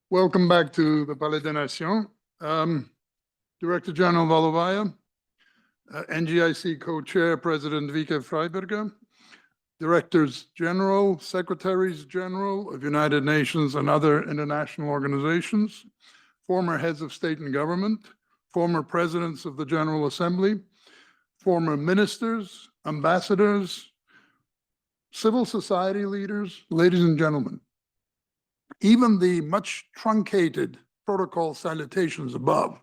Welcome back to the Palais des Nations. Director General Valovaya, NGIC Co-Chair President Vike-Freiberga, Directors General, Secretaries General of United Nations and other international organizations, former heads of state and government, former presidents of the General Assembly, former ministers, ambassadors, civil society leaders, ladies and gentlemen. Even the much truncated protocol salutations above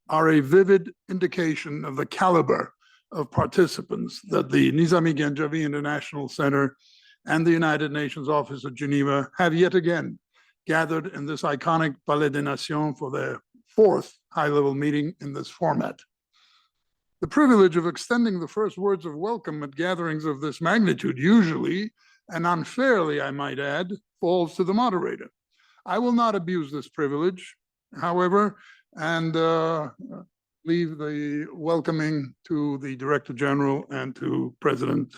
are a vivid indication of the caliber of participants that the Nizami Ganjavi International Center and the United Nations Office of Geneva have yet again gathered in this iconic Palais des Nations for their fourth high-level meeting in this format. The privilege of extending the first words of welcome at gatherings of this magnitude usually, and unfairly I might add, falls to the moderator. I will not abuse this privilege, however, and leave the welcoming to the Director General and to President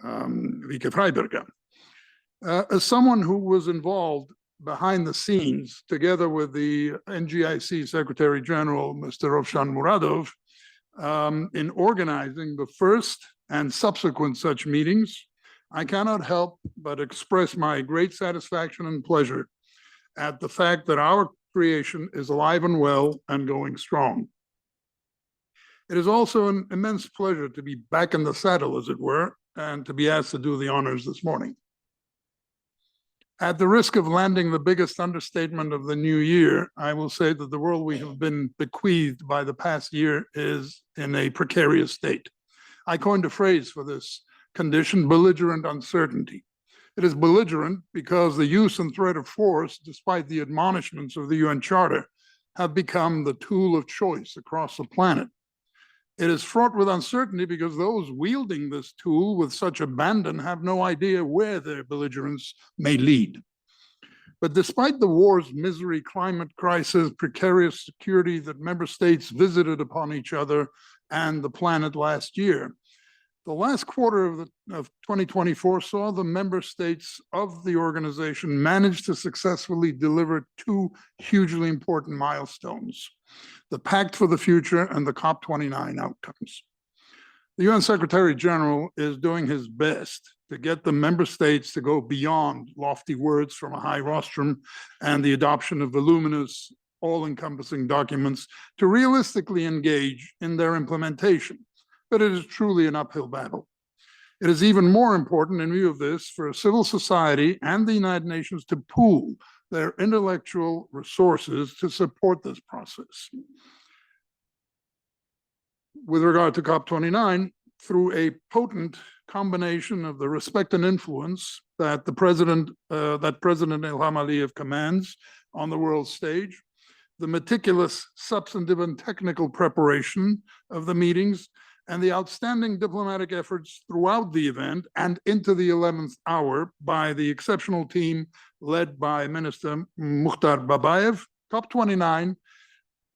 Vike-Freiberga. As someone who was involved behind the scenes, together with the NGIC Secretary General, Mr. Rovshan Muradov, in organizing the first and subsequent such meetings, I cannot help but express my great satisfaction and pleasure at the fact that our creation is alive and well and going strong. It is also an immense pleasure to be back in the saddle, as it were, and to be asked to do the honors this morning. At the risk of landing the biggest understatement of the new year, I will say that the world we have been bequeathed by the past year is in a precarious state. I coined a phrase for this condition, belligerent uncertainty. It is belligerent because the use and threat of force, despite the admonishments of the UN Charter, have become the tool of choice across the planet. It is fraught with uncertainty because those wielding this tool with such abandon have no idea where their belligerence may lead. But despite the war's misery, climate crisis, precarious security that member states visited upon each other and the planet last year, the last quarter of 2024 saw the member states of the organization manage to successfully deliver two hugely important milestones: the Pact for the Future and the COP29 outcomes. The UN Secretary General is doing his best to get the member states to go beyond lofty words from a high rostrum and the adoption of voluminous, all-encompassing documents to realistically engage in their implementation. But it is truly an uphill battle. It is even more important in view of this for civil society and the United Nations to pool their intellectual resources to support this process. With regard to COP29, through a potent combination of the respect and influence that President Ilham Aliyev commands on the world stage, the meticulous, substantive, and technical preparation of the meetings, and the outstanding diplomatic efforts throughout the event and into the 11th hour by the exceptional team led by Minister Mukhtar Babayev, COP29,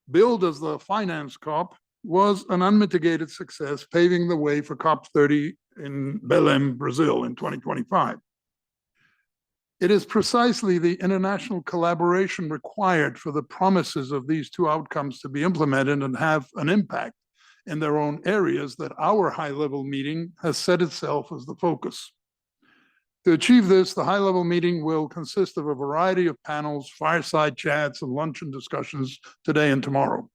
billed as the finance COP, was an unmitigated success, paving the way for COP30 in Belém, Brazil in 2025. It is precisely the international collaboration required for the promises of these two outcomes to be implemented and have an impact in their own areas that our high-level meeting has set itself as the focus. To achieve this, the high-level meeting will consist of a variety of panels, fireside chats, and luncheon discussions today and tomorrow.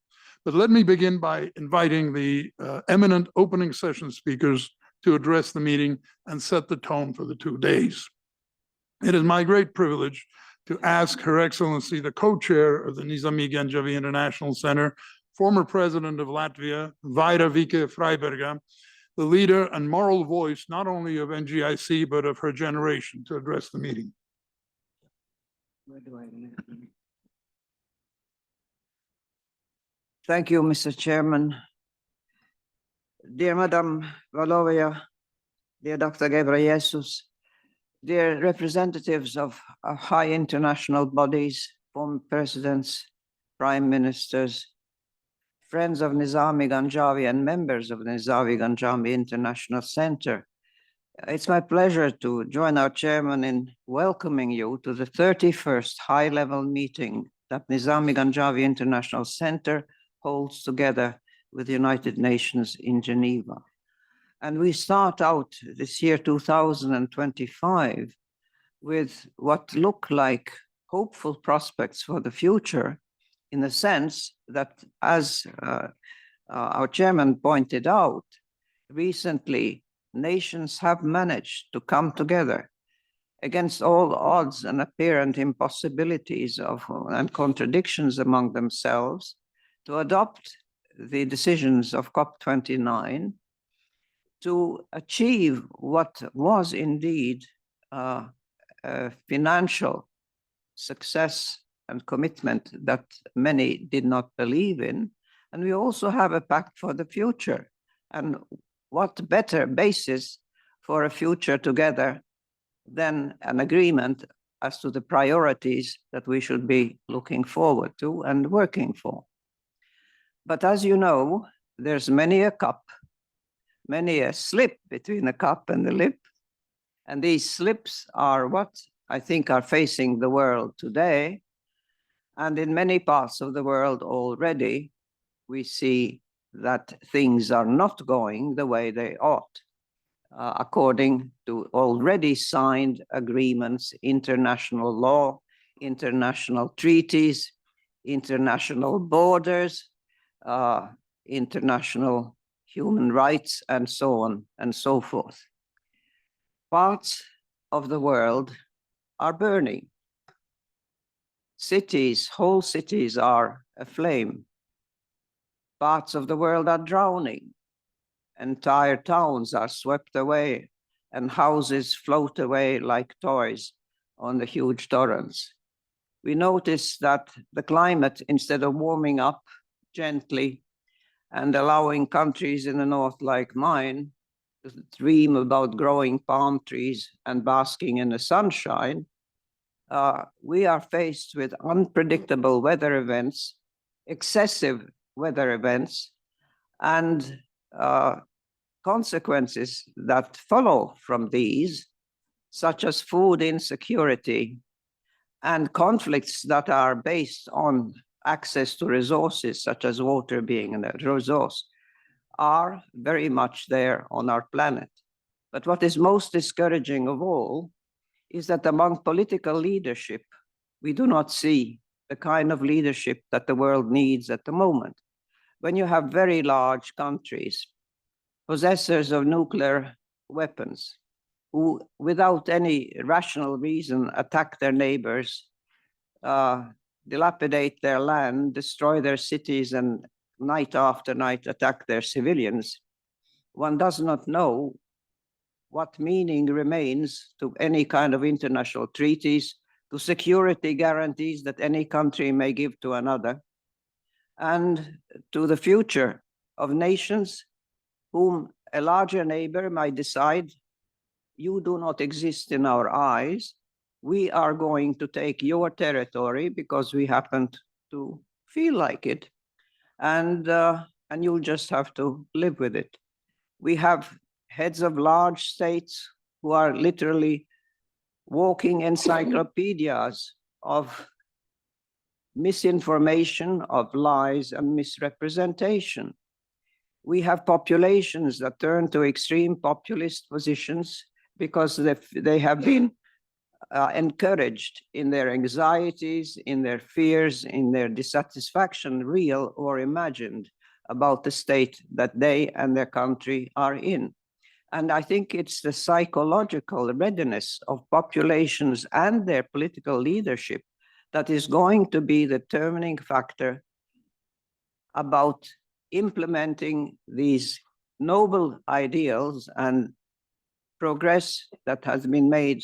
But let me begin by inviting the eminent opening session speakers to address the meeting and set the tone for the 2 days. It is my great privilege to ask Her Excellency, the co-chair of the Nizami Ganjavi International Center, former president of Latvia, Vaira Vike-Freiberga, the leader and moral voice not only of NGIC, but of her generation, to address the meeting. Thank you, Mr. Chairman. Dear Madam Valovaya, dear Dr. Ghebreyesus, dear representatives of high international bodies, former presidents, prime ministers, friends of Nizami Ganjavi and members of the Nizami Ganjavi International Center, It's my pleasure to join our chairman in welcoming you to the 31st high-level meeting that Nizami Ganjavi International Center holds together with the United Nations in Geneva. And we start out this year, 2025, with what look like hopeful prospects for the future, in the sense that, as our chairman pointed out, recently nations have managed to come together against all odds and apparent impossibilities and contradictions among themselves to adopt the decisions of COP29 to achieve what was indeed a financial success and commitment that many did not believe in. And we also have a pact for the future. And what better basis for a future together than an agreement as to the priorities that we should be looking forward to and working for. But as you know, there's many a cup, many a slip between the cup and the lip. And these slips are what I think are facing the world today. And in many parts of the world already, we see that things are not going the way they ought, according to already signed agreements, international law, international treaties, international borders, international human rights, and so on and so forth. Parts of the world are burning. Cities, whole cities are aflame. Parts of the world are drowning. Entire towns are swept away and houses float away like toys on the huge torrents. We notice that the climate, instead of warming up gently and allowing countries in the north like mine to dream about growing palm trees and basking in the sunshine, we are faced with unpredictable weather events, excessive weather events, and consequences that follow from these, such as food insecurity and conflicts that are based on access to resources, such as water being a resource, are very much there on our planet. But what is most discouraging of all is that among political leadership, we do not see the kind of leadership that the world needs at the moment. When you have very large countries, possessors of nuclear weapons, who without any rational reason attack their neighbors, dilapidate their land, destroy their cities, and night after night attack their civilians, one does not know what meaning remains to any kind of international treaties, to security guarantees that any country may give to another, and to the future of nations whom a larger neighbor might decide, you do not exist in our eyes, we are going to take your territory because we happen to feel like it, and you'll just have to live with it. We have heads of large states who are literally walking encyclopedias of misinformation, of lies and misrepresentation. We have populations that turn to extreme populist positions because they have been encouraged in their anxieties, in their fears, in their dissatisfaction, real or imagined, about the state that they and their country are in. And I think it's the psychological readiness of populations and their political leadership that is going to be the determining factor about implementing these noble ideals and progress that has been made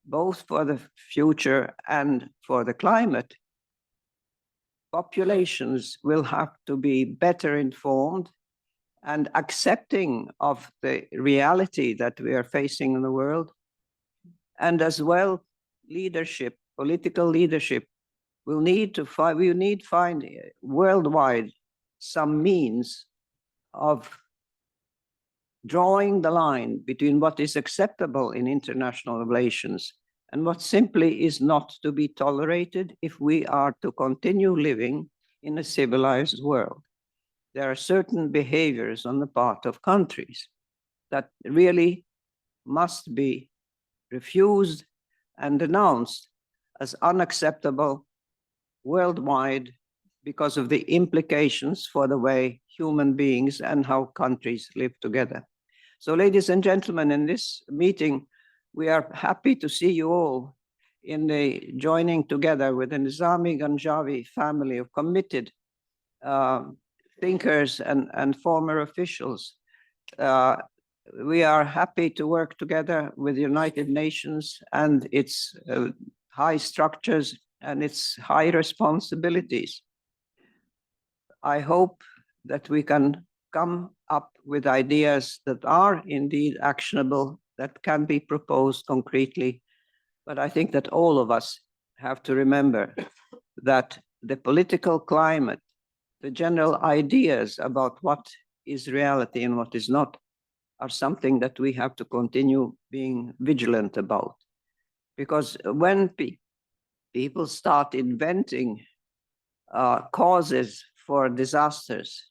both for the future and for the climate. Populations will have to be better informed and accepting of the reality that we are facing in the world. And as well, leadership, political leadership, will need to find worldwide some means of drawing the line between what is acceptable in international relations and what simply is not to be tolerated if we are to continue living in a civilized world. There are certain behaviors on the part of countries that really must be refused and denounced as unacceptable worldwide because of the implications for the way human beings and how countries live together. So, ladies and gentlemen, in this meeting, we are happy to see you all in the joining together with the Nizami-Ganjavi family of committed thinkers and former officials. We are happy to work together with the United Nations and its high structures and its high responsibilities. I hope that we can come up with ideas that are indeed actionable, that can be proposed concretely. But I think that all of us have to remember that the political climate, the general ideas about what is reality and what is not, are something that we have to continue being vigilant about. Because when people start inventing causes for disasters,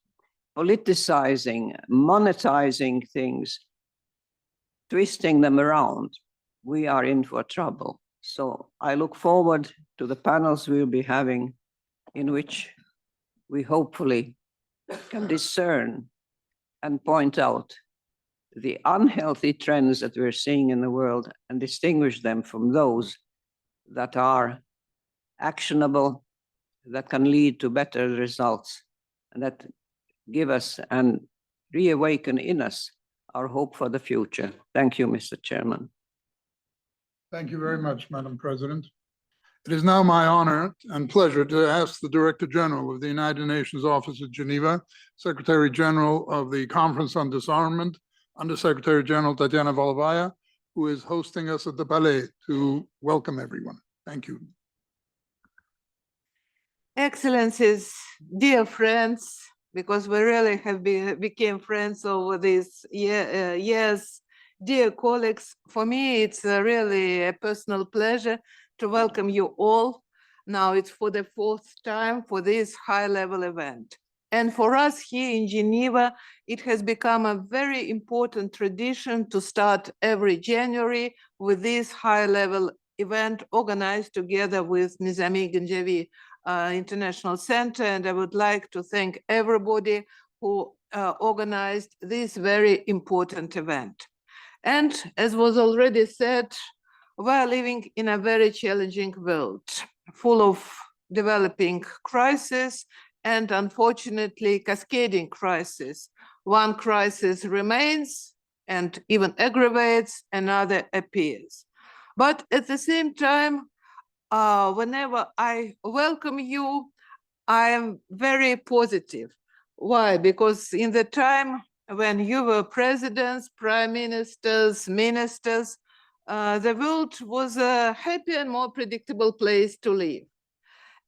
politicizing, monetizing things, twisting them around, we are in for trouble. So I look forward to the panels we'll be having in which we hopefully can discern and point out the unhealthy trends that we're seeing in the world and distinguish them from those that are actionable, that can lead to better results, and that give us and reawaken in us our hope for the future. Thank you, Mr. Chairman. Thank you very much, Madam President. It is now my honor and pleasure to ask the Director General of the United Nations Office at Geneva, Secretary General of the Conference on Disarmament, Under-Secretary General Tatiana Valovaya, who is hosting us at the Palais, to welcome everyone. Thank you. Excellencies, dear friends, because we really have became friends over these years, dear colleagues, for me it's really a personal pleasure to welcome you all. Now it's for the fourth time for this high-level event. And for us here in Geneva, it has become a very important tradition to start every January with this high-level event organized together with Nizami-Ganjavi International Center. And I would like to thank everybody who organized this very important event. And as was already said, we are living in a very challenging world, full of developing crises and unfortunately cascading crises. One crisis remains and even aggravates, another appears. But at the same time, whenever I welcome you, I am very positive. Why? Because in the time when you were presidents, prime ministers, ministers, the world was a happy and more predictable place to live.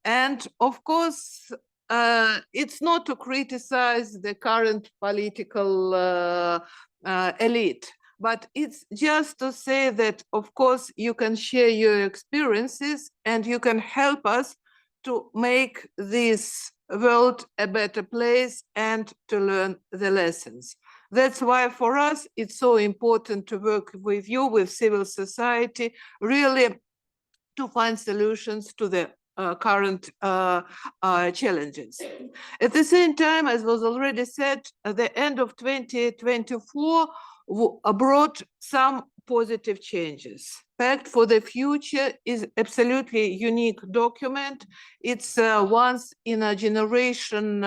And of course, it's not to criticize the current political elite, but it's just to say that, of course, you can share your experiences and you can help us to make this world a better place and to learn the lessons. That's why for us, it's so important to work with you, with civil society, really to find solutions to the current challenges. At the same time, as was already said, at the end of 2024 brought some positive changes. Pact for the Future is absolutely unique document. It's once in a generation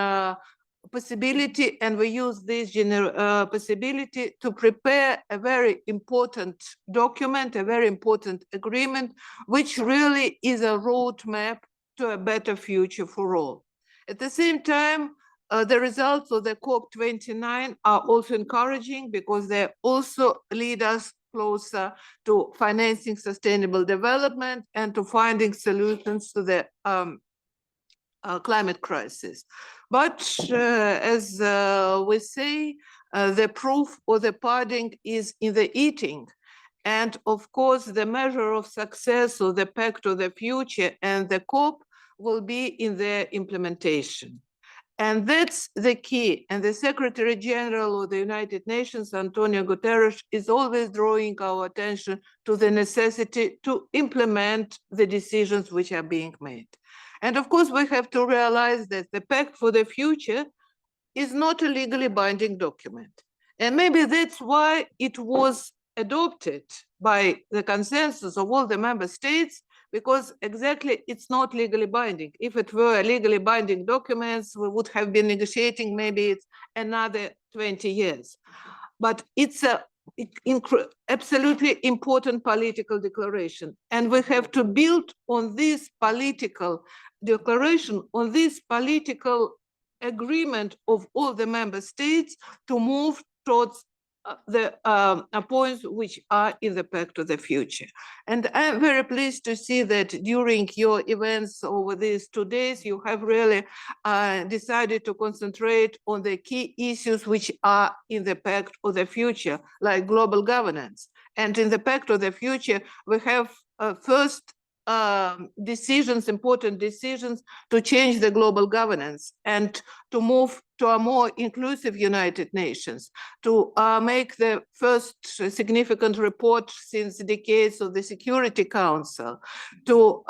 possibility, and we use this possibility to prepare a very important document, a very important agreement, which really is a roadmap to a better future for all. At the same time, the results of the COP29 are also encouraging because they also lead us closer to financing sustainable development and to finding solutions to the climate crisis. But as we say, the proof of the pudding is in the eating. And of course, the measure of success of the Pact of the Future and the COP will be in their implementation. And that's the key. And the Secretary General of the United Nations, Antonio Guterres, is always drawing our attention to the necessity to implement the decisions which are being made. And of course, we have to realize that the Pact for the Future is not a legally binding document. And maybe that's why it was adopted by the consensus of all the member states, because exactly it's not legally binding. If it were a legally binding document, we would have been negotiating maybe it's another 20 years. But it's a absolutely important political declaration. And we have to build on this political declaration, on this political agreement of all the member states to move towards the points which are in the Pact of the Future. And I'm very pleased to see that during your events over these 2 days, you have really decided to concentrate on the key issues which are in the Pact of the Future, like global governance. And in the Pact of the Future, we have first decisions, important decisions to change the global governance and to move to a more inclusive United Nations, to make the first significant report since decades of the Security Council, to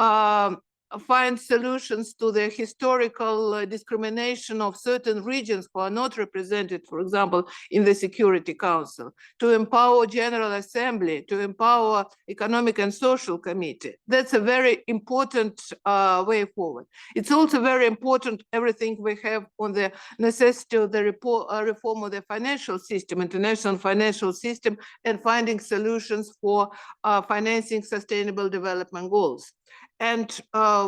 find solutions to the historical discrimination of certain regions who are not represented, for example, in the Security Council, to empower General Assembly, to empower Economic and Social Committee. That's a very important way forward. It's also very important, everything we have on the necessity of the reform of the financial system, international financial system, and finding solutions for financing sustainable development goals. And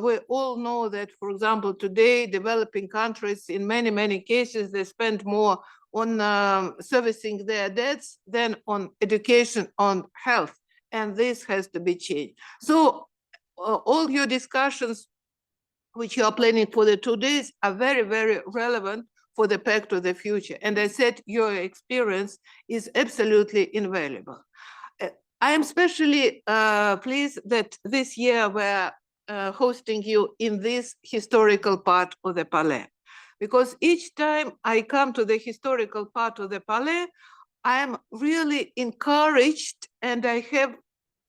we all know that, for example, today, developing countries, in many, many cases, they spend more on servicing their debts than on education, on health. And this has to be changed. So all your discussions, which you are planning for the 2 days, are very, very relevant for the Pact of the Future. And I said your experience is absolutely invaluable. I am especially pleased that this year we're hosting you in this historical part of the Palais, because each time I come to the historical part of the Palais, I am really encouraged and I have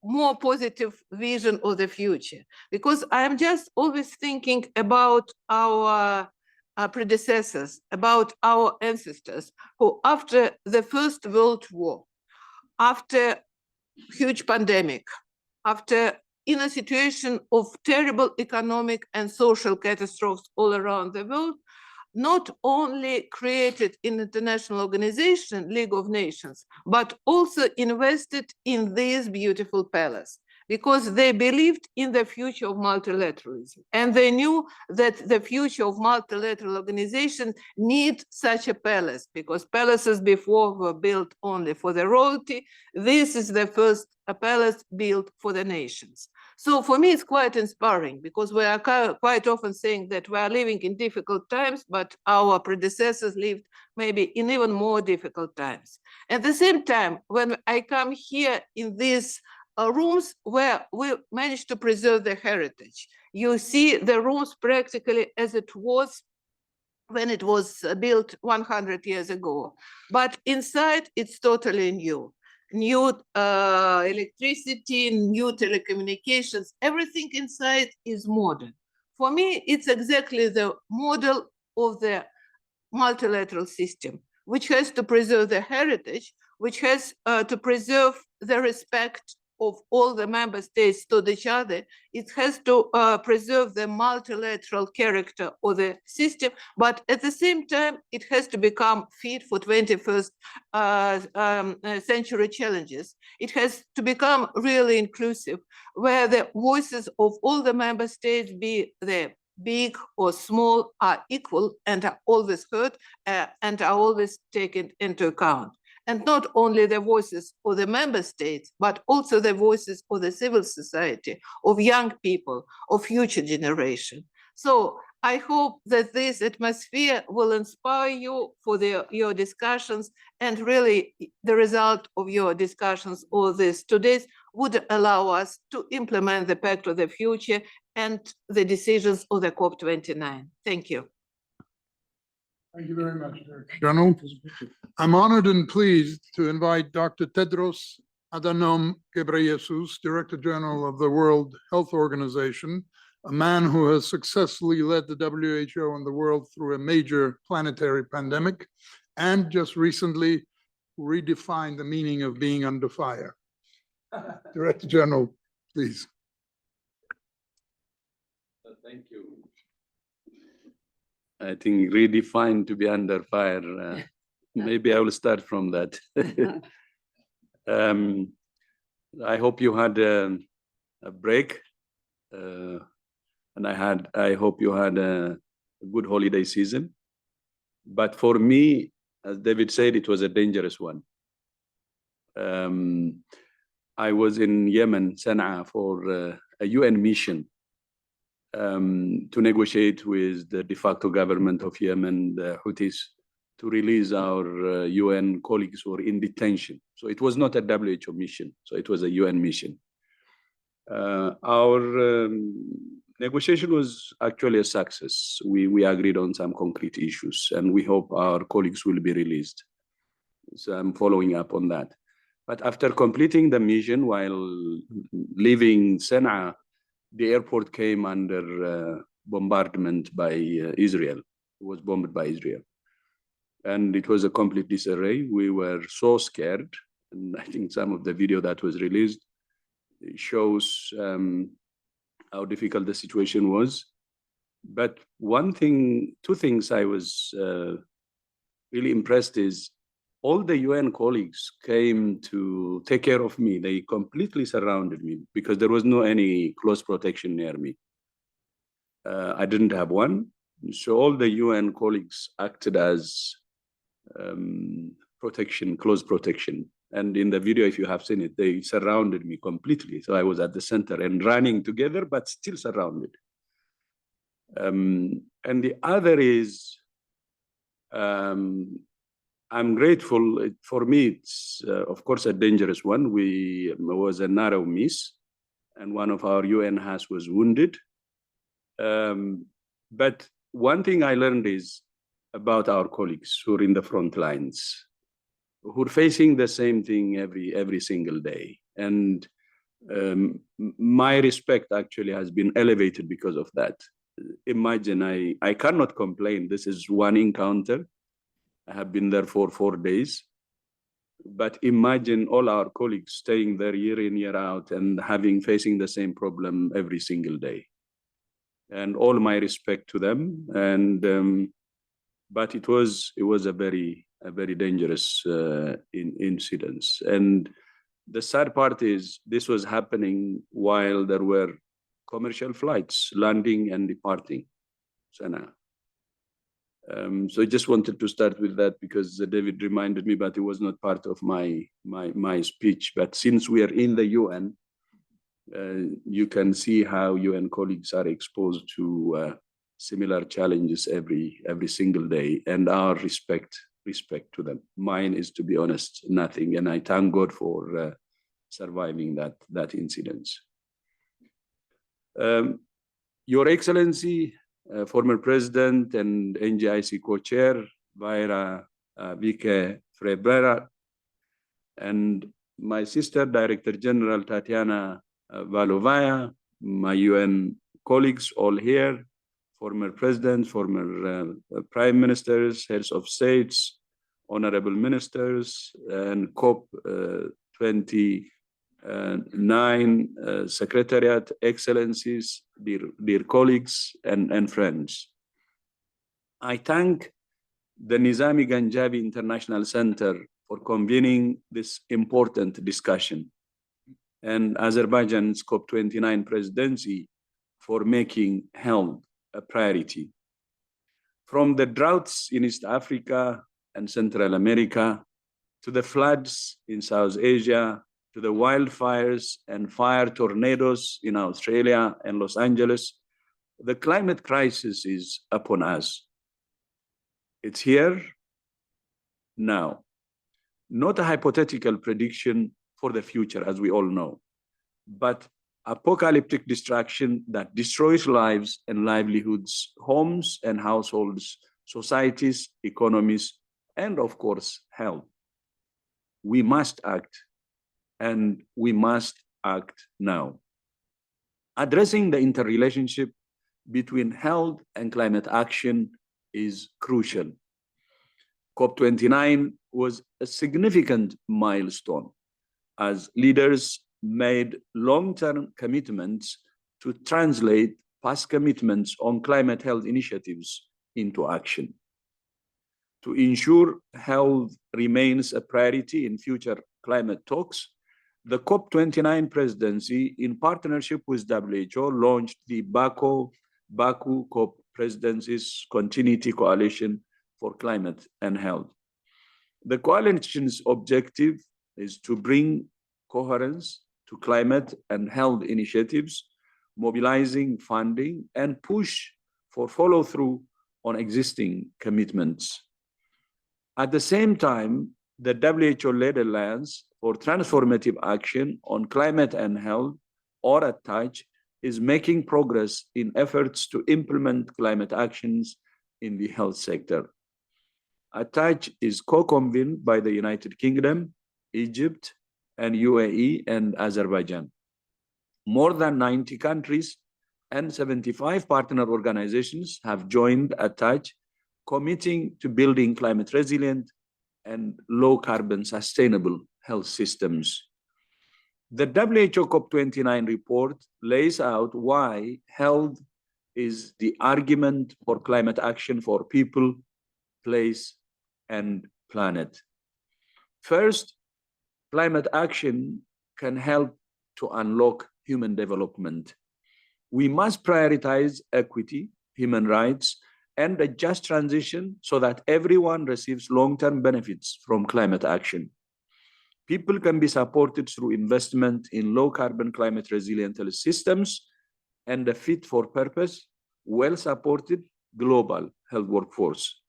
more positive vision of the future, because I am just always thinking about our predecessors, about our ancestors, who after the First World War, after huge pandemic, after in a situation of terrible economic and social catastrophes all around the world, not only created an international organization, League of Nations, but also invested in this beautiful palace, because they believed in the future of multilateralism. And they knew that the future of multilateral organization needs such a palace, because palaces before were built only for the royalty. This is the first palace built for the nations. So for me, it's quite inspiring, because we are quite often saying that we are living in difficult times, but our predecessors lived maybe in even more difficult times. At the same time, when I come here in these rooms where we managed to preserve the heritage, you see the rooms practically as it was when it was built 100 years ago. But inside, it's totally new. New electricity, new telecommunications, everything inside is modern. For me, it's exactly the model of the multilateral system, which has to preserve the heritage, which has to preserve the respect of all the member states to each other. It has to preserve the multilateral character of the system, but at the same time, it has to become fit for 21st century challenges. It has to become really inclusive, where the voices of all the member states, be they big or small, are equal and are always heard and are always taken into account. And not only the voices of the member states, but also the voices of the civil society, of young people, of future generation. So I hope that this atmosphere will inspire you for your discussions, and really the result of your discussions all these 2 days would allow us to implement the Pact of the Future and the decisions of the COP29. Thank you. Thank you very much, Director General. I'm honored and pleased to invite Dr. Tedros Adhanom Ghebreyesus, Director General of the World Health Organization, a man who has successfully led the WHO and the world through a major planetary pandemic, and just recently redefined the meaning of being under fire. Director General, please. Thank you. I think redefined to be under fire. Maybe I will start from that. I hope you had a break, and I hope you had a good holiday season. But for me, as David said, it was a dangerous one. I was in Yemen, Sana'a, for a UN mission to negotiate with the de facto government of Yemen, the Houthis, to release our UN colleagues who were in detention. So it was not a WHO mission, so it was a UN mission. Our negotiation was actually a success. We agreed on some concrete issues, and we hope our colleagues will be released. So I'm following up on that. But after completing the mission, while leaving Sana'a, the airport came under bombardment by Israel. It was bombed by Israel. And it was a complete disarray. We were so scared. And I think some of the video that was released shows how difficult the situation was. But two things I was really impressed is all the UN colleagues came to take care of me. They completely surrounded me because there was no any close protection near me. I didn't have one. So all the UN colleagues acted as protection, close protection. And in the video, if you have seen it, they surrounded me completely. So I was at the center and running together, but still surrounded. And the other is, I'm grateful. For me, it's of course a dangerous one. It was a narrow miss, and one of our UN has was wounded. But one thing I learned is about our colleagues who are in the front lines, who are facing the same thing every single day. And my respect actually has been elevated because of that. Imagine, I cannot complain. This is one encounter. I have been there for 4 days. But imagine all our colleagues staying there year in, year out and facing the same problem every single day. And all my respect to them. And but it was a very dangerous incident. And the sad part is this was happening while there were commercial flights landing and departing Sana'a. So I just wanted to start with that because David reminded me, but it was not part of my speech. But since we are in the UN, you can see how UN colleagues are exposed to similar challenges every single day, and our respect to them. Mine is, to be honest, nothing, and I thank God for surviving that incident. Your Excellency, former President and NGIC co-chair, Vaira Vike-Freiberga, and my sister, Director General Tatiana Valovaya, my UN colleagues all here, former presidents, former prime ministers, heads of states, honorable ministers, and COP29 Secretariat, Excellencies, dear colleagues and friends. I thank the Nizami Ganjavi International Center for convening this important discussion, and Azerbaijan's COP29 presidency for making health a priority. From the droughts in East Africa and Central America, to the floods in South Asia, to the wildfires and fire tornadoes in Australia and Los Angeles, The climate crisis is upon us. It's here now, not a hypothetical prediction for the future, as we all know, but apocalyptic destruction that destroys lives and livelihoods, homes and households, societies, economies, and of course, health. We must act, and we must act now. Addressing the interrelationship between health and climate action is crucial. COP29 was a significant milestone as leaders made long-term commitments to translate past commitments on climate health initiatives into action. To ensure health remains a priority in future climate talks, the COP29 presidency, in partnership with WHO, launched the Baku COP Presidency's Continuity Coalition for Climate and Health. The coalition's objective is to bring coherence to climate and health initiatives, mobilizing funding and push for follow-through on existing commitments. At the same time, the WHO-led Alliance for Transformative Action on Climate and Health, or ATACH, is making progress in efforts to implement climate actions in the health sector. ATACH is co-convened by the United Kingdom, Egypt, and UAE and Azerbaijan. More than 90 countries and 75 partner organizations have joined ATACH, committing to building climate resilient and low carbon sustainable health systems. The WHO COP29 report lays out why health is the argument for climate action for people, place, and planet. First, climate action can help to unlock human development. We must prioritize equity, human rights, and a just transition so that everyone receives long-term benefits from climate action. People can be supported through investment in low-carbon climate-resilient health systems and a fit-for-purpose, well-supported global health workforce.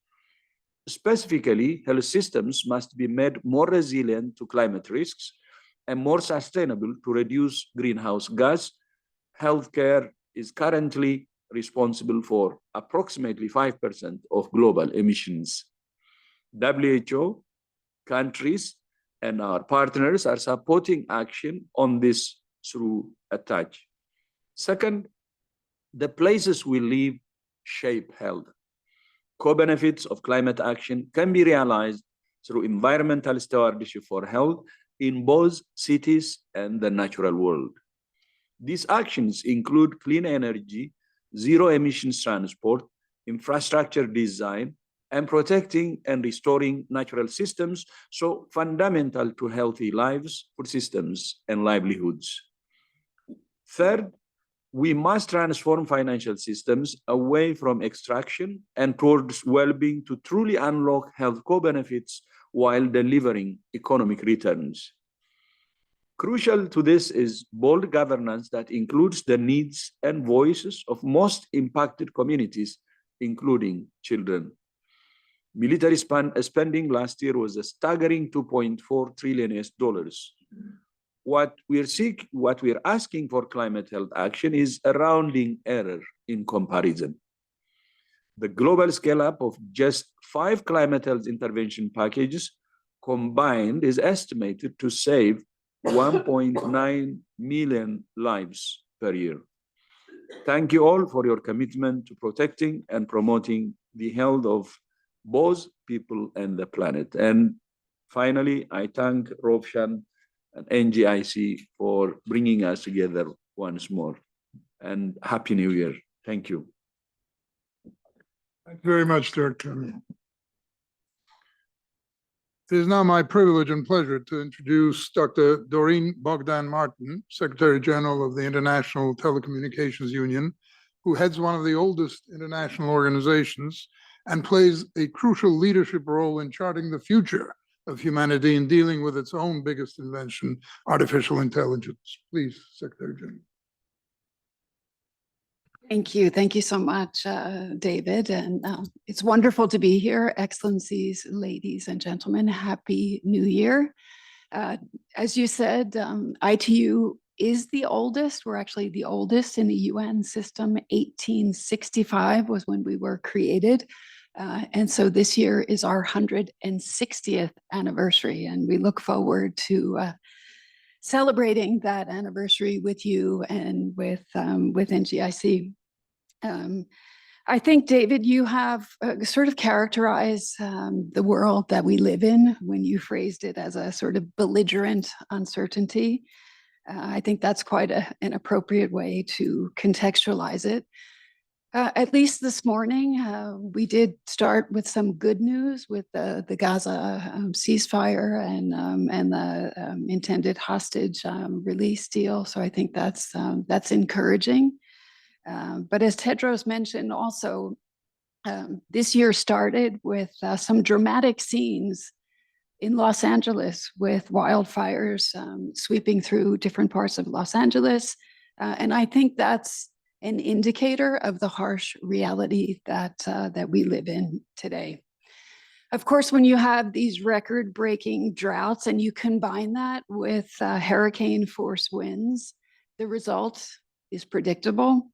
Specifically, health systems must be made more resilient to climate risks and more sustainable to reduce greenhouse gas. Healthcare is currently responsible for approximately 5% of global emissions. WHO, countries, and our partners are supporting action on this through ATACH. Second, the places we live shape health. Co-benefits of climate action can be realized through environmental stewardship for health in both cities and the natural world. These actions include clean energy, zero emissions transport, infrastructure design, and protecting and restoring natural systems, so fundamental to healthy lives, food systems, and livelihoods. Third, we must transform financial systems away from extraction and towards well-being to truly unlock health co-benefits while delivering economic returns. Crucial to this is bold governance that includes the needs and voices of most impacted communities, including children. Military spending last year was a staggering $2.4 trillion. What we're asking for climate health action is a rounding error in comparison. The global scale-up of just 5 climate health intervention packages combined is estimated to save 1.9 million lives per year. Thank you all for your commitment to protecting and promoting the health of both people and the planet. And finally, I thank Rovshan and NGIC for bringing us together once more. And Happy New Year. Thank you. Thank you very much, Director. It is now my privilege and pleasure to introduce Dr. Doreen Bogdan-Martin, Secretary General of the International Telecommunications Union, who heads one of the oldest international organizations and plays a crucial leadership role in charting the future of humanity in dealing with its own biggest invention, artificial intelligence. Please, Secretary General. Thank you. Thank you so much, David. And it's wonderful to be here. Excellencies, ladies and gentlemen, Happy New Year. As you said, ITU is the oldest. We're actually the oldest in the UN system. 1865 was when we were created. And so this year is our 160th anniversary. And we look forward to celebrating that anniversary with you and with NGIC. I think, David, you have sort of characterized the world that we live in when you phrased it as a sort of belligerent uncertainty. I think that's quite an appropriate way to contextualize it. At least this morning, we did start with some good news with the Gaza ceasefire and the intended hostage release deal. So I think that's encouraging. But as Tedros mentioned also, this year started with some dramatic scenes in Los Angeles with wildfires sweeping through different parts of Los Angeles. And I think that's an indicator of the harsh reality that we live in today. Of course, when you have these record-breaking droughts and you combine that with hurricane force winds, the result is predictable,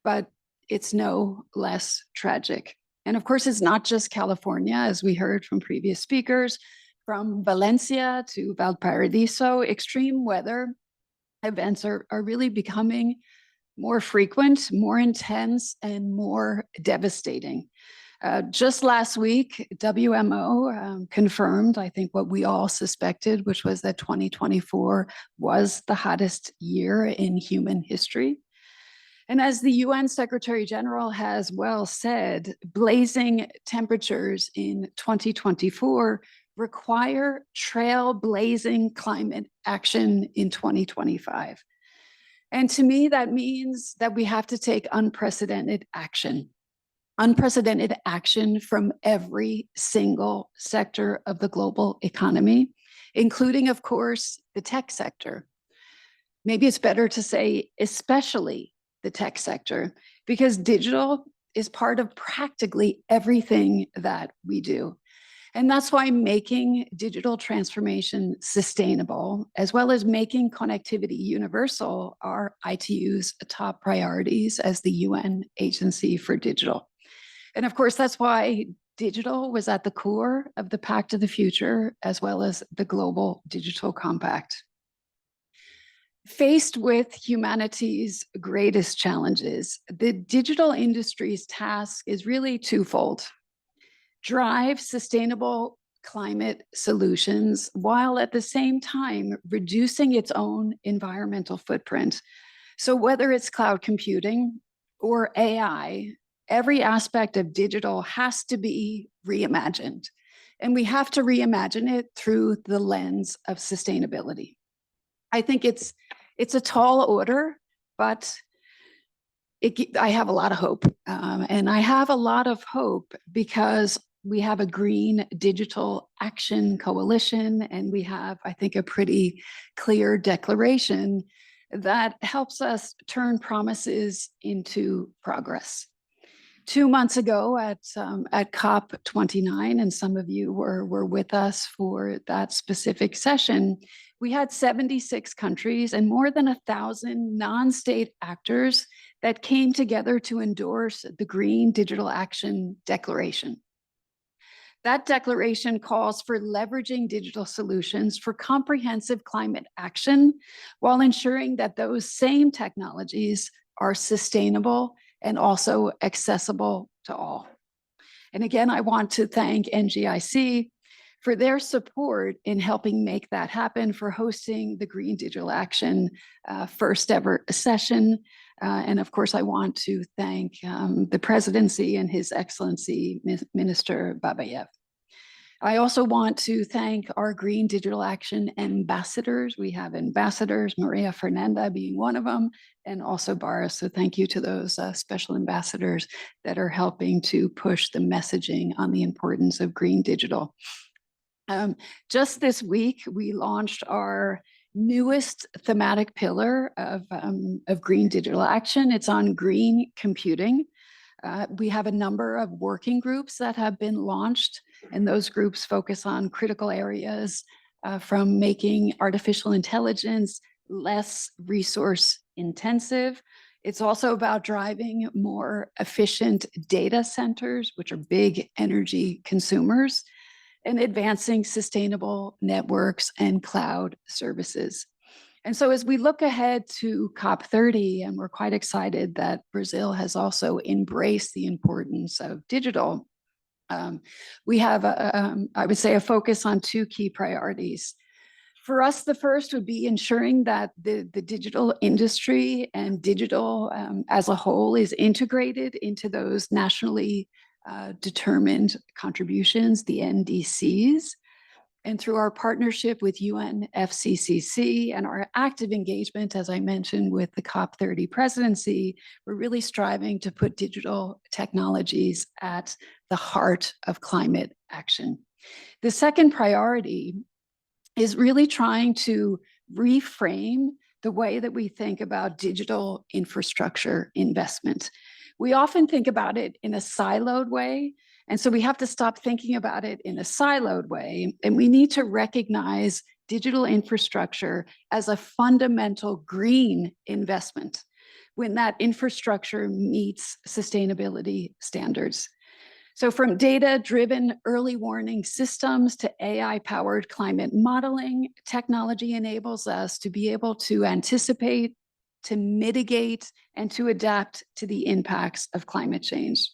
but it's no less tragic. And of course, it's not just California, as we heard from previous speakers, from Valencia to Valparaiso, extreme weather events are really becoming more frequent, more intense, and more devastating. Just last week, WMO confirmed, I think, what we all suspected, which was that 2024 was the hottest year in human history. And as the UN Secretary General has well said, blazing temperatures in 2024 require trailblazing climate action in 2025. And to me, that means that we have to take unprecedented action from every single sector of the global economy, including, of course, the tech sector. Maybe it's better to say especially the tech sector, because digital is part of practically everything that we do. And that's why making digital transformation sustainable, as well as making connectivity universal, are ITU's top priorities as the UN agency for digital. And of course, that's why digital was at the core of the Pact of the Future, as well as the Global Digital Compact. Faced with humanity's greatest challenges, the digital industry's task is really twofold: drive sustainable climate solutions while at the same time reducing its own environmental footprint. So whether it's cloud computing or AI, every aspect of digital has to be reimagined. And we have to reimagine it through the lens of sustainability. I think it's a tall order, but I have a lot of hope. And I have a lot of hope because we have a Green Digital Action Coalition, and we have, I think, a pretty clear declaration that helps us turn promises into progress. 2 months ago at COP29, and some of you were with us for that specific session, we had 76 countries and more than 1,000 non-state actors that came together to endorse the Green Digital Action Declaration. That declaration calls for leveraging digital solutions for comprehensive climate action while ensuring that those same technologies are sustainable and also accessible to all. And again, I want to thank NGIC for their support in helping make that happen, for hosting the Green Digital Action first ever session. And of course, I want to thank the presidency and His Excellency, Minister Babayev. I also want to thank our Green Digital Action ambassadors. We have ambassadors, Maria Fernanda being one of them, and also Baira. So thank you to those special ambassadors that are helping to push the messaging on the importance of green digital. Just this week, we launched our newest thematic pillar of green digital action. It's on green computing. We have a number of working groups that have been launched, and those groups focus on critical areas from making artificial intelligence less resource intensive. It's also about driving more efficient data centers, which are big energy consumers, and advancing sustainable networks and cloud services. And so as we look ahead to COP30, and we're quite excited that Brazil has also embraced the importance of digital, we have, I would say, a focus on two key priorities. For us, the first would be ensuring that the digital industry and digital as a whole is integrated into those nationally determined contributions, the NDCs. And through our partnership with UNFCCC and our active engagement, as I mentioned, with the COP30 presidency, we're really striving to put digital technologies at the heart of climate action. The second priority is really trying to reframe the way that we think about digital infrastructure investment. We often think about it in a siloed way, and so we have to stop thinking about it in a siloed way, and we need to recognize digital infrastructure as a fundamental green investment when that infrastructure meets sustainability standards. So from data-driven early warning systems to AI-powered climate modeling, technology enables us to be able to anticipate, to mitigate, and to adapt to the impacts of climate change.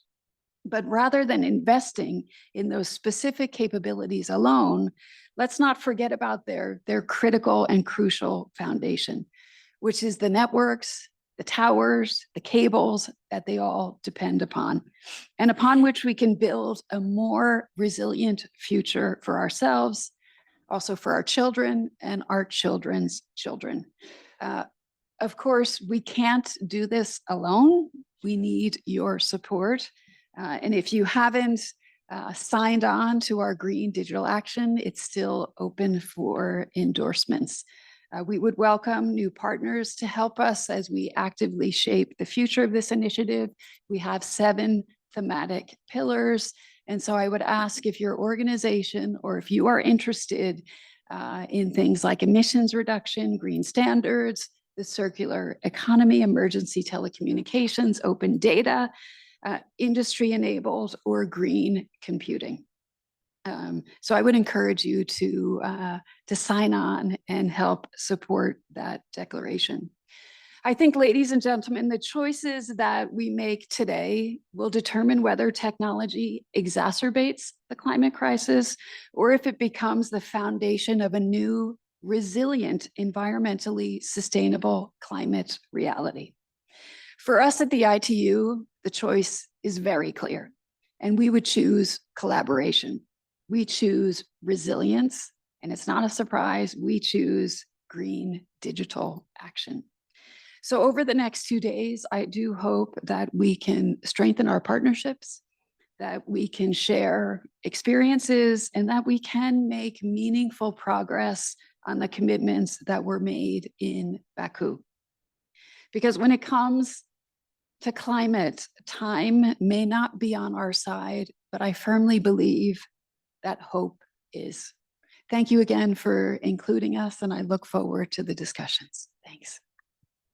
But rather than investing in those specific capabilities alone, let's not forget about their critical and crucial foundation, which is the networks, the towers, the cables that they all depend upon, and upon which we can build a more resilient future for ourselves, also for our children and our children's children. Of course, we can't do this alone. We need your support. And if you haven't signed on to our Green Digital Action, it's still open for endorsements. We would welcome new partners to help us as we actively shape the future of this initiative. We have 7 thematic pillars. And so I would ask if your organization or if you are interested in things like emissions reduction, green standards, the circular economy, emergency telecommunications, open data, industry-enabled, or green computing. So I would encourage you to sign on and help support that declaration. I think, ladies and gentlemen, the choices that we make today will determine whether technology exacerbates the climate crisis or if it becomes the foundation of a new, resilient, environmentally sustainable climate reality. For us at the ITU, the choice is very clear, and we would choose collaboration. We choose resilience, and it's not a surprise, we choose green digital action. So over the next 2 days, I do hope that we can strengthen our partnerships, that we can share experiences, and that we can make meaningful progress on the commitments that were made in Baku. Because when it comes to climate, time may not be on our side, but I firmly believe that hope is. Thank you again for including us, and I look forward to the discussions. Thanks.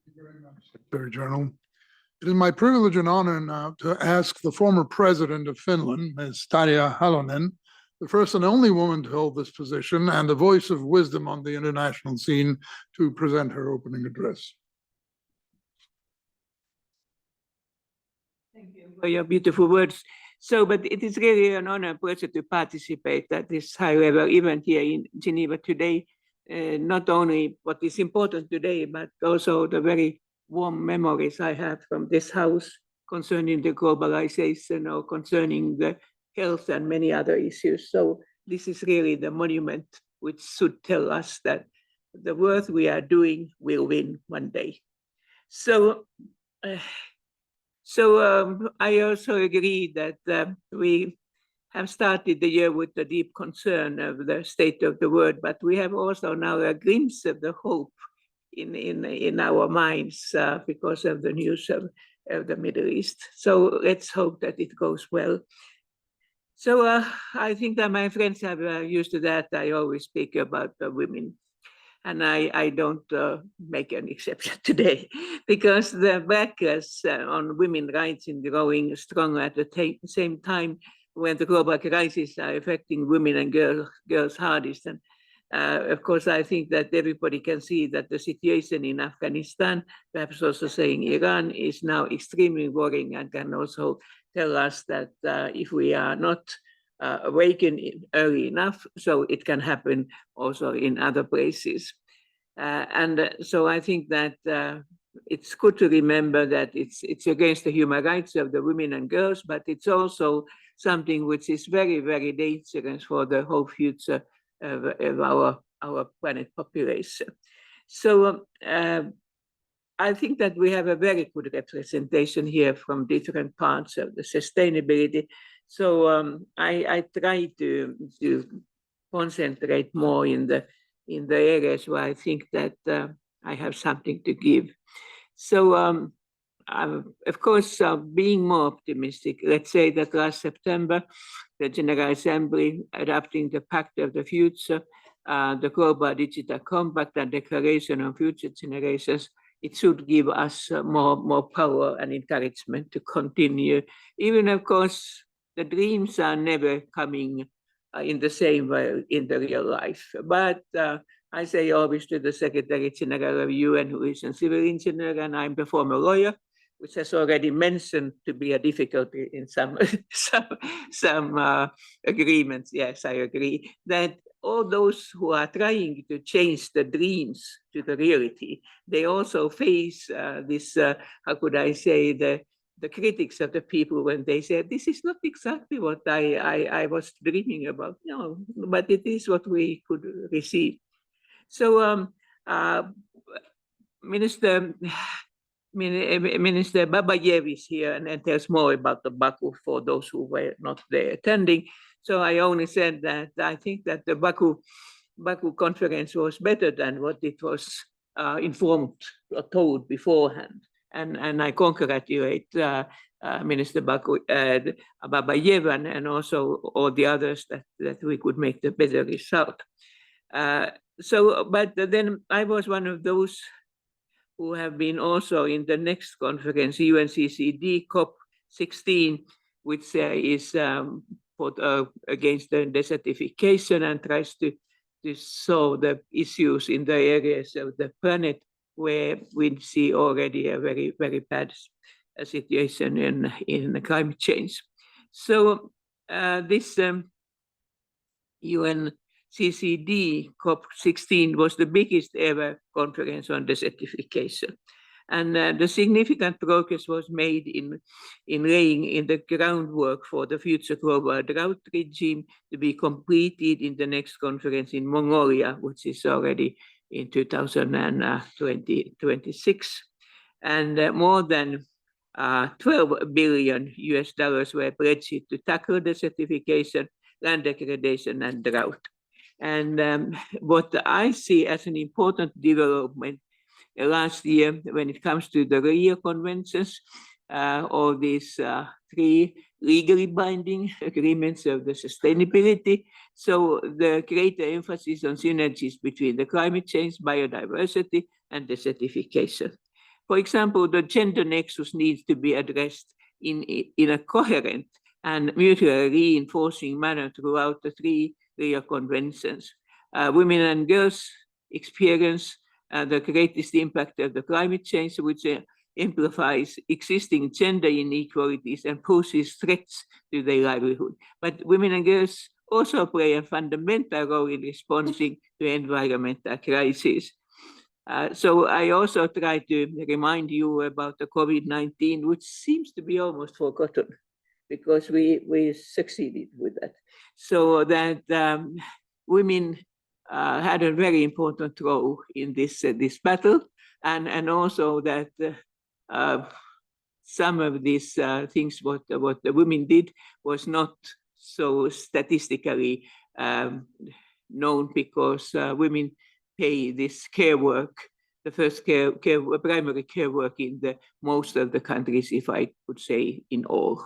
Thank you very much, Secretary General. It is my privilege and honor now to ask the former president of Finland, Ms. Tarja Halonen, the first and only woman to hold this position and a voice of wisdom on the international scene, to present her opening address. Thank you for your beautiful words. So, but it is really an honor and pleasure to participate at this high-level event here in Geneva today. Not only what is important today, but also the very warm memories I have from this house concerning the globalization or concerning the health and many other issues. So this is really the monument which should tell us that the work we are doing will win one day. So, I also agree that we have started the year with a deep concern of the state of the world, but we have also now a glimpse of the hope in our minds because of the news of the Middle East. So let's hope that it goes well. So I think that my friends have used to that. I always speak about the women. And I don't make an exception today, because the backlash on women's rights is growing stronger at the same time when the global crises are affecting women and girls hardest. And of course, I think that everybody can see that the situation in Afghanistan, perhaps also saying Iran, is now extremely worrying, and can also tell us that if we are not awakened early enough, so it can happen also in other places. So I think that it's good to remember that it's against the human rights of the women and girls, but it's also something which is very, very dangerous for the whole future of our planet population. So I think that we have a very good representation here from different parts of the sustainability. So I try to concentrate more in the areas where I think that I have something to give. So of course, being more optimistic, let's say that last September, the General Assembly adopting the Pact of the Future, the Global Digital Compact and Declaration on Future Generations, it should give us more power and encouragement to continue. Even, of course, the dreams are never coming in the same way in the real life. But I say always to the Secretary General of UN, who is a civil engineer, and I'm the former lawyer, which has already mentioned to be a difficulty in some agreements. Yes, I agree that all those who are trying to change the dreams to the reality, they also face this, how could I say, the critics of the people when they say, this is not exactly what I was dreaming about. No, but it is what we could receive. So Minister Babayev is here and tells more about the Baku for those who were not there attending. So I only said that I think that the Baku conference was better than what it was informed or told beforehand. And I congratulate Minister Babayev and also all the others that we could make the better result. But then I was one of those who have been also in the next conference, UNCCD COP16, which is against the desertification and tries to solve the issues in the areas of the planet where we see already a very, very bad situation in climate change. So this UNCCD COP16 was the biggest ever conference on desertification. And the significant progress was made in laying in the groundwork for the future global drought regime to be completed in the next conference in Mongolia, which is already in 2026. And more than $12 billion were pledged to tackle desertification, land degradation, and drought. And what I see as an important development last year when it comes to the Rio Conventions, all these three legally binding agreements of the sustainability. So the greater emphasis on synergies between the climate change, biodiversity, and desertification. For example, the gender nexus needs to be addressed in a coherent and mutually reinforcing manner throughout the three Rio Conventions. Women and girls experience the greatest impact of the climate change, which amplifies existing gender inequalities and poses threats to their livelihood. But women and girls also play a fundamental role in responding to environmental crises. So I also try to remind you about the COVID-19, which seems to be almost forgotten because we succeeded with that. So that women had a very important role in this battle, and also that some of these things what the women did was not so statistically known because women pay this care work, the first primary care work in the most of the countries, if I could say in all.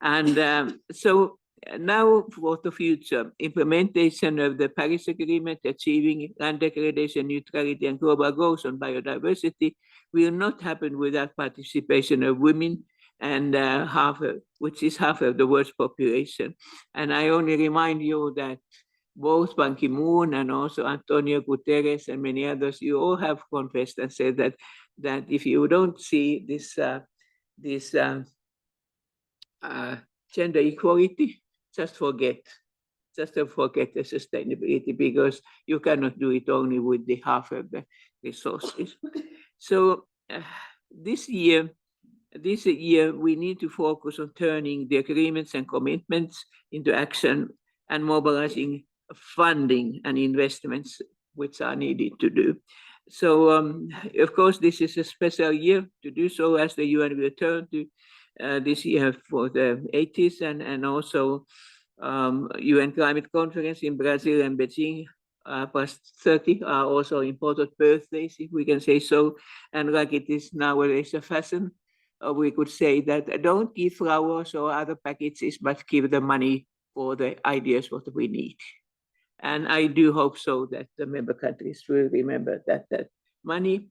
And so now for the future, implementation of the Paris Agreement, achieving land degradation neutrality and global goals on biodiversity will not happen without participation of women, and which is half of the world's population. And I only remind you that both Ban Ki-moon and also Antonio Guterres and many others, you all have confessed and said that if you don't see this gender equality, just forget the sustainability, because you cannot do it only with the half of the resources. So this year we need to focus on turning the agreements and commitments into action and mobilizing funding and investments which are needed to do. So of course, this is a special year to do so, as the UN will turn to this year for the 80th, and also UN Climate Conference in Brazil and Beijing past 30 are also important birthdays, if we can say so. And like it is nowadays a fashion, we could say that don't give flowers or other packages, but give the money for the ideas what we need. And I do hope so that the member countries will remember that money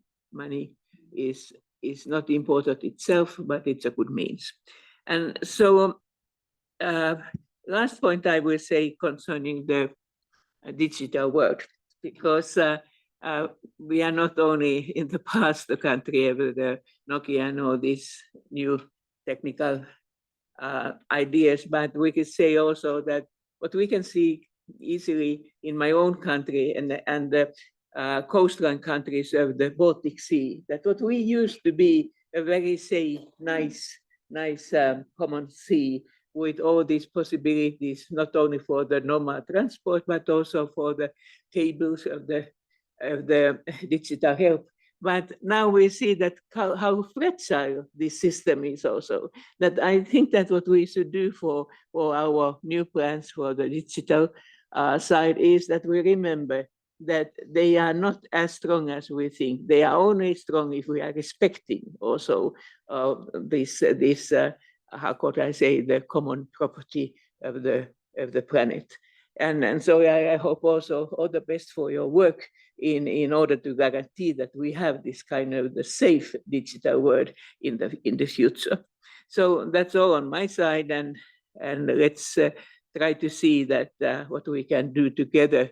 is not important itself, but it's a good means. And so last point I will say concerning the digital world, because we are not only in the past the country of the Nokia and all these new technical ideas, but we can say also that what we can see easily in my own country and the coastline countries of the Baltic Sea, that what we used to be a very, say, nice common sea with all these possibilities, not only for the normal transport, but also for the cables of the digital health. But now we see that how fragile this system is also. That I think that what we should do for our new plans for the digital side is that we remember that they are not as strong as we think. They are only strong if we are respecting also this how could I say, the common property of the planet. And so I hope also all the best for your work in order to guarantee that we have this kind of the safe digital world in the future. So that's all on my side, and let's try to see that what we can do together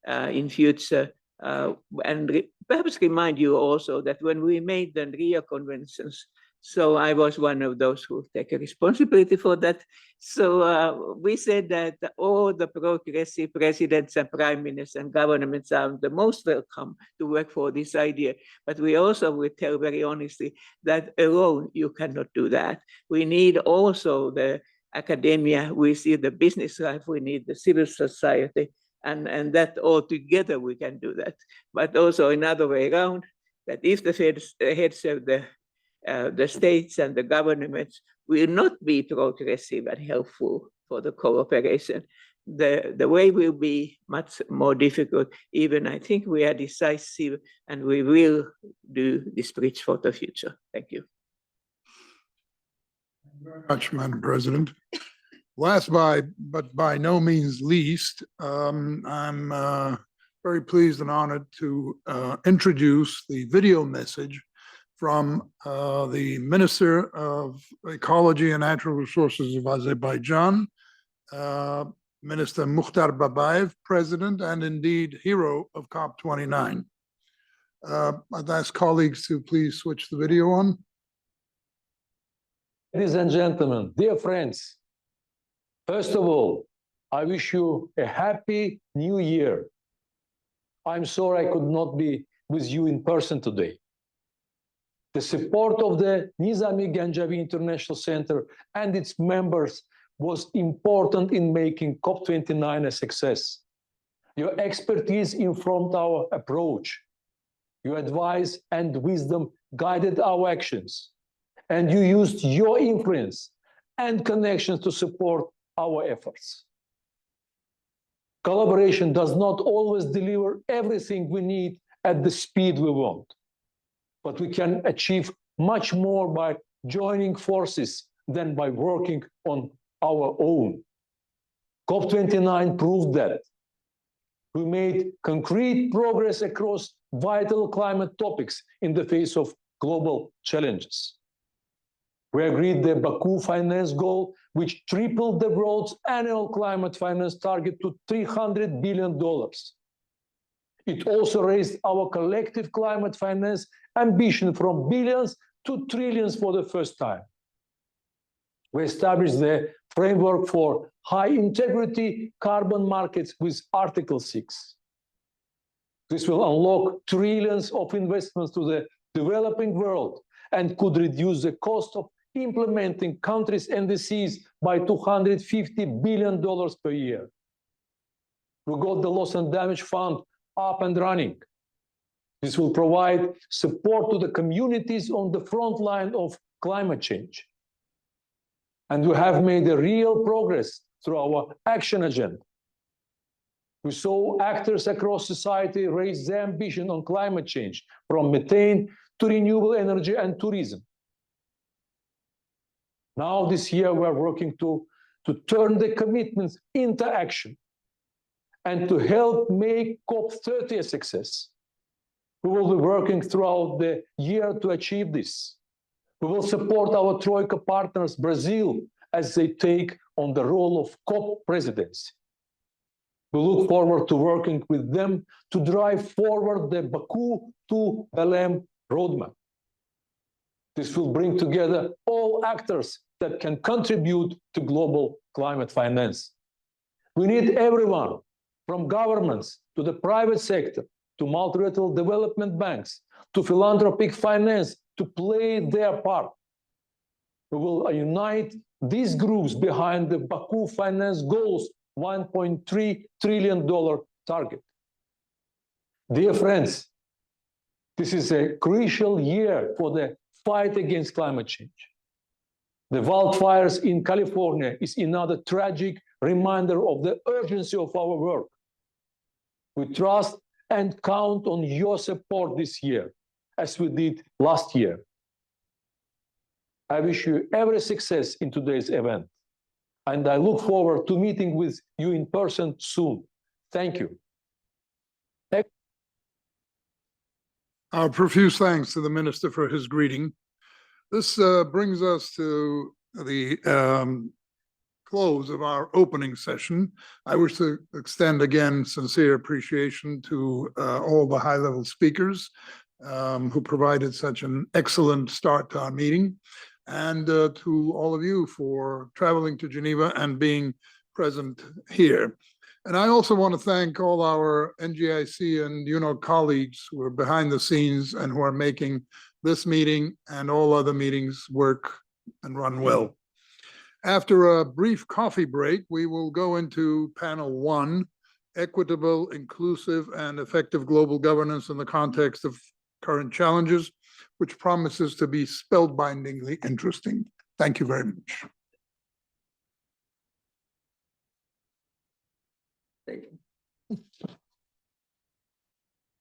in future, and perhaps remind you also that when we made the Rio Conventions, so I was one of those who take a responsibility for that. So we said that all the progressive presidents and prime ministers and governments are the most welcome to work for this idea. But we also will tell very honestly that alone you cannot do that. We need also the academia, we see the business life, we need the civil society, and that all together we can do that. But also another way around, that if the heads of the states and the governments will not be progressive and helpful for the cooperation, the way will be much more difficult. Even I think we are decisive and we will do this bridge for the future. Thank you. Thank you very much, Madam President. Last but by no means least, I'm very pleased and honored to introduce the video message from the Minister of Ecology and Natural Resources of Azerbaijan, Minister Mukhtar Babayev, President and indeed hero of COP29. I'd ask colleagues to please switch the video on. Ladies and gentlemen, dear friends, first of all, I wish you a happy new year. I'm sorry I could not be with you in person today. The support of the Nizami Ganjavi International Center and its members was important in making COP29 a success. Your expertise informed our approach. Your advice and wisdom guided our actions. And you used your influence and connections to support our efforts. Collaboration does not always deliver everything we need at the speed we want, but we can achieve much more by joining forces than by working on our own. COP29 proved that. We made concrete progress across vital climate topics in the face of global challenges. We agreed the Baku finance goal, which tripled the world's annual climate finance target to $300 billion. It also raised our collective climate finance ambition from billions to trillions for the first time. We established the framework for high-integrity carbon markets with Article 6. This will unlock trillions of investments to the developing world and could reduce the cost of implementing countries' NDCs by $250 billion per year. We got the loss and damage fund up and running. This will provide support to the communities on the front line of climate change. And we have made a real progress through our action agenda. We saw actors across society raise their ambition on climate change, from methane to renewable energy and tourism. Now this year we are working to turn the commitments into action and to help make COP30 a success. We will be working throughout the year to achieve this. We will support our Troika partners, Brazil, as they take on the role of COP presidency. We look forward to working with them to drive forward the Baku to HLM roadmap. This will bring together all actors that can contribute to global climate finance. We need everyone, from governments to the private sector, to multilateral development banks, to philanthropic finance, to play their part. We will unite these groups behind the Baku finance goals $1.3 trillion target. Dear friends, this is a crucial year for the fight against climate change. The wildfires in California is another tragic reminder of the urgency of our work. We trust and count on your support this year, as we did last year. I wish you every success in today's event, and I look forward to meeting with you in person soon. Thank you. Our profuse thanks to the Minister for his greeting. This brings us to the close of our opening session. I wish to extend again sincere appreciation to all the high-level speakers who provided such an excellent start to our meeting, and to all of you for traveling to Geneva and being present here. And I also want to thank all our NGIC and colleagues who are behind the scenes and who are making this meeting and all other meetings work and run well. After a brief coffee break, we will go into panel 1, Equitable, Inclusive, and Effective Global Governance in the Context of Current Challenges, which promises to be spellbindingly interesting. Thank you very much.